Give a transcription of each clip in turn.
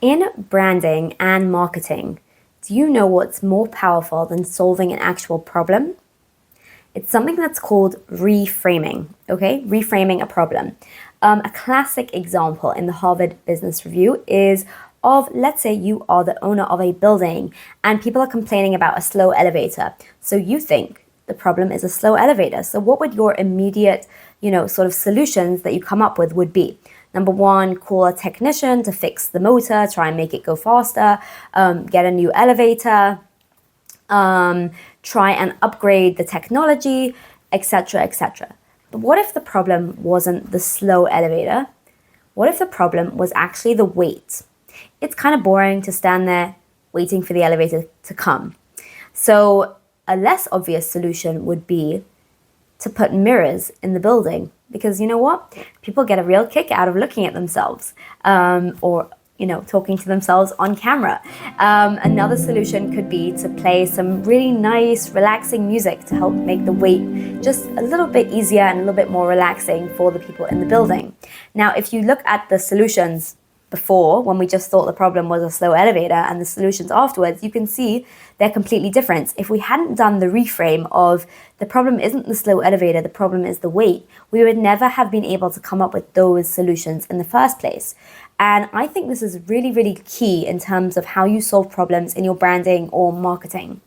In branding and marketing, do you know what's more powerful than solving an actual problem? It's something that's called reframing, okay? Reframing a problem. A classic example in the Harvard Business Review is of, let's say you are the owner of a building and people are complaining about a slow elevator. So you think the problem is a slow elevator. So what would your immediate, sort of solutions that you come up with would be? Number one, call a technician to fix the motor, try and make it go faster, get a new elevator, try and upgrade the technology, etc., etc. But what if the problem wasn't the slow elevator? What if the problem was actually the wait? It's kind of boring to stand there waiting for the elevator to come. So a less obvious solution would be to put mirrors in the building, because you know what? People get a real kick out of looking at themselves, or talking to themselves on camera. Another solution could be to play some really nice, relaxing music to help make the wait just a little bit easier and a little bit more relaxing for the people in the building. Now, if you look at the solutions before, when we just thought the problem was a slow elevator, and the solutions afterwards, you can see they're completely different. If we hadn't done the reframe of the problem isn't the slow elevator, the problem is the wait, we would never have been able to come up with those solutions in the first place. And I think this is really, really key in terms of how you solve problems in your branding or marketing.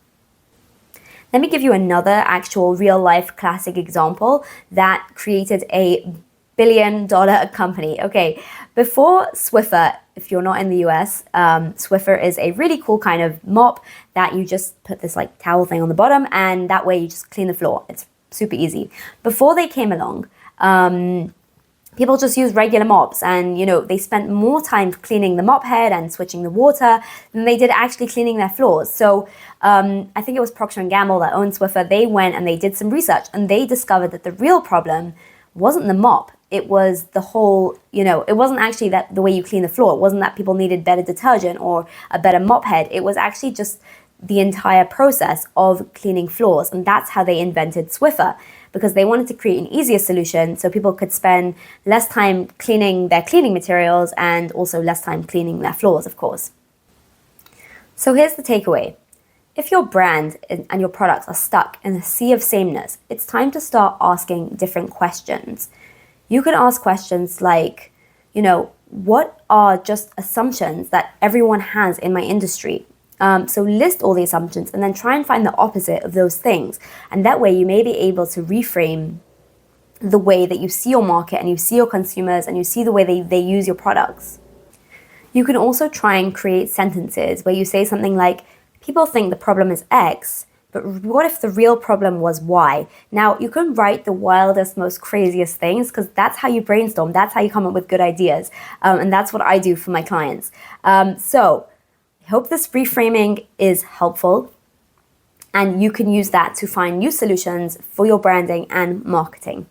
Let me give you another actual real life classic example that created a billion-dollar company. Okay, before Swiffer, if you're not in the US, Swiffer is a really cool kind of mop that you just put this like towel thing on the bottom, and that way you just clean the floor. It's super easy. Before they came along, people just use regular mops, and they spent more time cleaning the mop head and switching the water than they did actually cleaning their floors. So I think it was Procter & Gamble that owned Swiffer. They went and they did some research, and they discovered that the real problem wasn't the mop. It was the whole, it wasn't actually that the way you clean the floor. It wasn't that people needed better detergent or a better mop head. It was actually just the entire process of cleaning floors. And that's how they invented Swiffer, because they wanted to create an easier solution so people could spend less time cleaning their cleaning materials and also less time cleaning their floors, of course. So here's the takeaway. If your brand and your products are stuck in a sea of sameness, it's time to start asking different questions. You can ask questions like, what are just assumptions that everyone has in my industry? So list all the assumptions and then try and find the opposite of those things. And that way you may be able to reframe the way that you see your market and you see your consumers and you see the way they use your products. You can also try and create sentences where you say something like, people think the problem is X, but what if the real problem was Y? Now, you can write the wildest, most craziest things, because that's how you brainstorm. That's how you come up with good ideas. And that's what I do for my clients. So I hope this reframing is helpful, and you can use that to find new solutions for your branding and marketing.